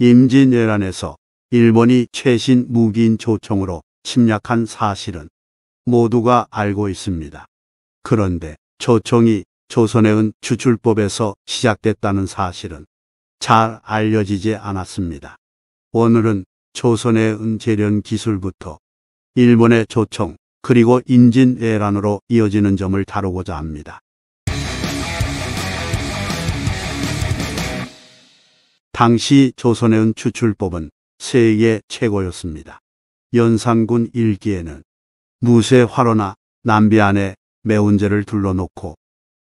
임진왜란에서 일본이 최신 무기인 조총으로 침략한 사실은 모두가 알고 있습니다. 그런데 조총이 조선의 은 추출법에서 시작됐다는 사실은 잘 알려지지 않았습니다. 오늘은 조선의 은 재련 기술부터 일본의 조총 그리고 임진왜란으로 이어지는 점을 다루고자 합니다. 당시 조선의 은 추출법은 세계 최고였습니다. 연산군 일기에는 무쇠 화로나 남비 안에 매운재를 둘러놓고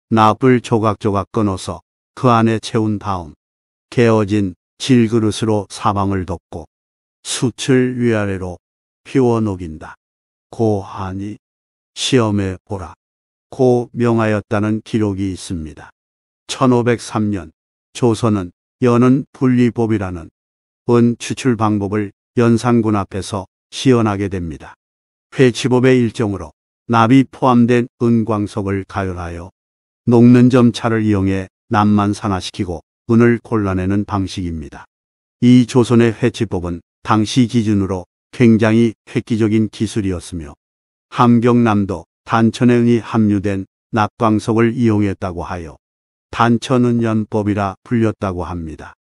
납을 조각조각 끊어서 그 안에 채운 다음 개어진 질그릇으로 사방을 덮고 숯을 위아래로 피워 녹인다. 고하니 시험해 보라. 고 명하였다는 기록이 있습니다. 1503년 조선은 연은 분리법이라는 은 추출 방법을 연산군 앞에서 시연하게 됩니다. 회치법의 일종으로 납이 포함된 은광석을 가열하여 녹는 점차를 이용해 납만 산화시키고 은을 골라내는 방식입니다. 이 조선의 회치법은 당시 기준으로 굉장히 획기적인 기술이었으며 함경남도 단천의 은이 함유된 납광석을 이용했다고 하여 단천은연법이라 불렸다고 합니다.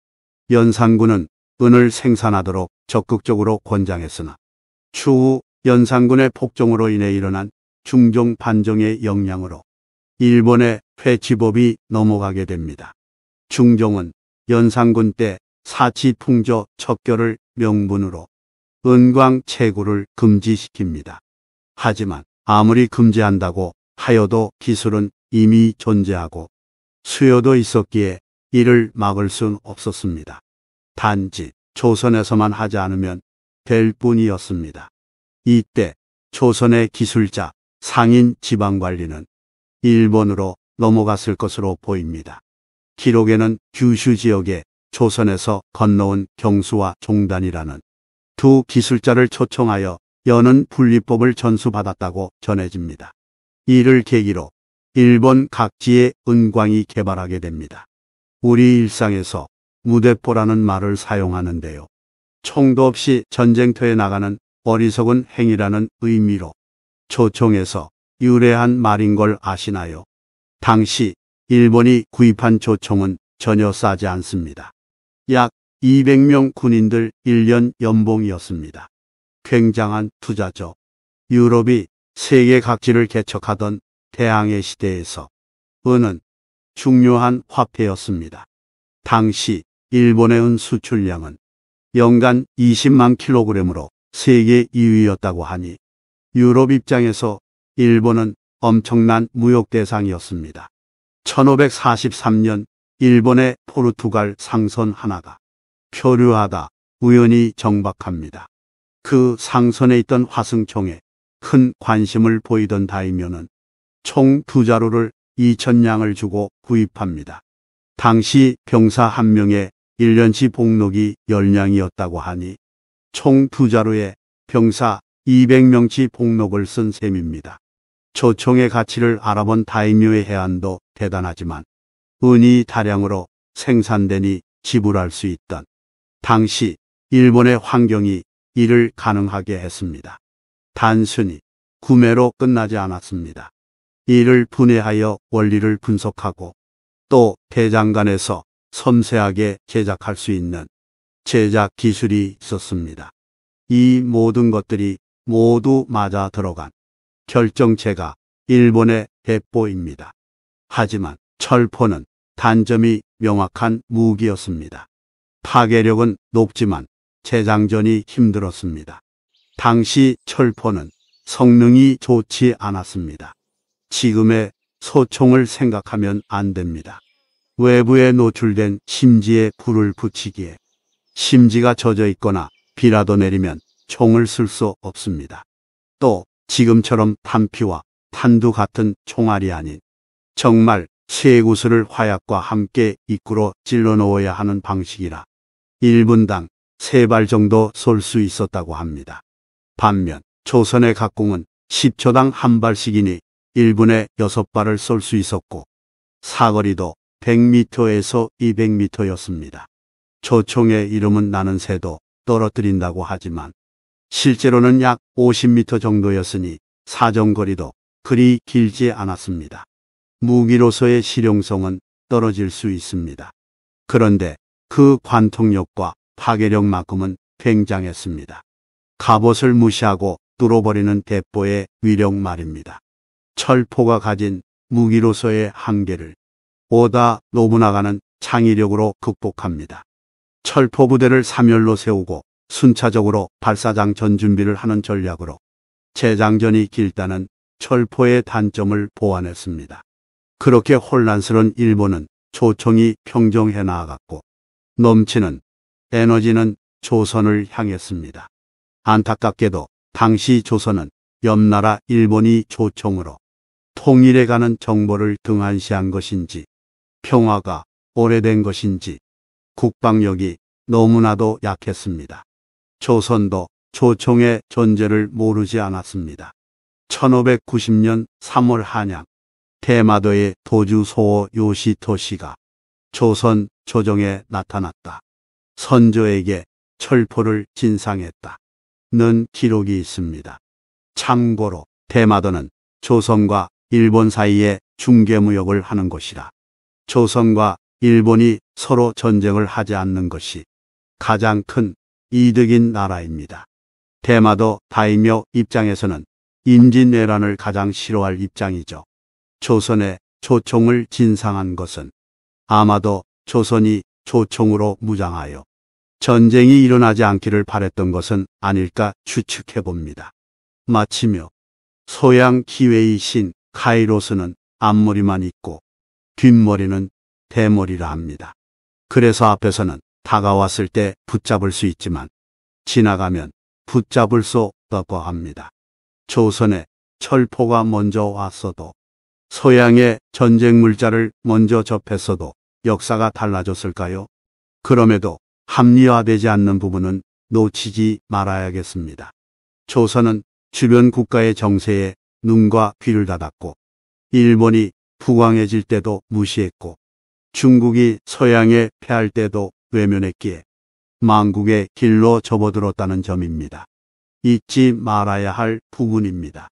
연산군은 은을 생산하도록 적극적으로 권장했으나 추후 연산군의 폭정으로 인해 일어난 중종 반정의 영향으로 일본의 회치법이 넘어가게 됩니다. 중종은 연산군 때 사치풍조 척결을 명분으로 은광 채굴을 금지시킵니다. 하지만 아무리 금지한다고 하여도 기술은 이미 존재하고 수요도 있었기에 이를 막을 순 없었습니다. 단지 조선에서만 하지 않으면 될 뿐이었습니다. 이때 조선의 기술자 상인 지방관리는 일본으로 넘어갔을 것으로 보입니다. 기록에는 규슈 지역에 조선에서 건너온 경수와 종단이라는 두 기술자를 초청하여 여는 분리법을 전수받았다고 전해집니다. 이를 계기로 일본 각지의 은광이 개발하게 됩니다. 우리 일상에서 무대포라는 말을 사용하는데요. 총도 없이 전쟁터에 나가는 어리석은 행위라는 의미로 조총에서 유래한 말인 걸 아시나요? 당시 일본이 구입한 조총은 전혀 싸지 않습니다. 약 200명 군인들 1년 연봉이었습니다. 굉장한 투자죠. 유럽이 세계 각지를 개척하던 대항해 시대에서 은은 중요한 화폐였습니다. 당시 일본의 은 수출량은 연간 20만 킬로그램으로 세계 2위였다고 하니 유럽 입장에서 일본은 엄청난 무역 대상이었습니다. 1543년 일본의 포르투갈 상선 하나가 표류하다 우연히 정박합니다. 그 상선에 있던 화승총에 큰 관심을 보이던 다이묘는 총 2자루를 2,000냥을 주고 구입합니다. 당시 병사 1명의 1년치 복록이 10냥이었다고 하니 총 2자루에 병사 200명치 복록을 쓴 셈입니다. 조총의 가치를 알아본 다이묘의 해안도 대단하지만 은이 다량으로 생산되니 지불할 수 있던 당시 일본의 환경이 이를 가능하게 했습니다. 단순히 구매로 끝나지 않았습니다. 이를 분해하여 원리를 분석하고 또 대장간에서 섬세하게 제작할 수 있는 제작 기술이 있었습니다. 이 모든 것들이 모두 맞아 들어간 결정체가 일본의 대포입니다. 하지만 철포는 단점이 명확한 무기였습니다. 파괴력은 높지만 재장전이 힘들었습니다. 당시 철포는 성능이 좋지 않았습니다. 지금의 소총을 생각하면 안 됩니다. 외부에 노출된 심지에 불을 붙이기에 심지가 젖어 있거나 비라도 내리면 총을 쓸 수 없습니다. 또 지금처럼 탄피와 탄두 같은 총알이 아닌 정말 쇠구슬을 화약과 함께 입구로 찔러 넣어야 하는 방식이라 1분당 3발 정도 쏠 수 있었다고 합니다. 반면 조선의 각공은 10초당 1발씩이니 1분에 6발을 쏠 수 있었고 사거리도 100m에서 200m였습니다. 조총의 이름은 나는 새도 떨어뜨린다고 하지만 실제로는 약 50m 정도였으니 사정거리도 그리 길지 않았습니다. 무기로서의 실용성은 떨어질 수 있습니다. 그런데 그 관통력과 파괴력만큼은 굉장했습니다. 갑옷을 무시하고 뚫어버리는 대포의 위력 말입니다. 철포가 가진 무기로서의 한계를 오다 노부나가는 창의력으로 극복합니다. 철포 부대를 3열로 세우고 순차적으로 발사장 전 준비를 하는 전략으로 재장전이 길다는 철포의 단점을 보완했습니다. 그렇게 혼란스러운 일본은 조총이 평정해 나아갔고 넘치는 에너지는 조선을 향했습니다. 안타깝게도 당시 조선은 옆나라 일본이 조총으로 통일해가는 정보를 등한시한 것인지 평화가 오래된 것인지 국방력이 너무나도 약했습니다. 조선도 조총의 존재를 모르지 않았습니다. 1590년 3월 한양 대마도의 도주 소호 요시토시가 조선 조정에 나타났다. 선조에게 철포를 진상했다. 는 기록이 있습니다. 참고로 대마도는 조선과 일본 사이에 중개무역을 하는 곳이라 조선과 일본이 서로 전쟁을 하지 않는 것이 가장 큰 이득인 나라입니다. 대마도 다이묘 입장에서는 임진왜란을 가장 싫어할 입장이죠. 조선에 조총을 진상한 것은 아마도 조선이 조총으로 무장하여 전쟁이 일어나지 않기를 바랬던 것은 아닐까 추측해 봅니다. 마치며 소양 기웨이 신 카이로스는 앞머리만 있고 뒷머리는 대머리라 합니다. 그래서 앞에서는 다가왔을 때 붙잡을 수 있지만 지나가면 붙잡을 수 없다고 합니다. 조선에 철포가 먼저 왔어도 소양의 전쟁 물자를 먼저 접했어도 역사가 달라졌을까요? 그럼에도 합리화되지 않는 부분은 놓치지 말아야겠습니다. 조선은 주변 국가의 정세에 눈과 귀를 닫았고 일본이 부강해질 때도 무시했고 중국이 서양에 패할 때도 외면했기에 망국의 길로 접어들었다는 점입니다. 잊지 말아야 할 부분입니다.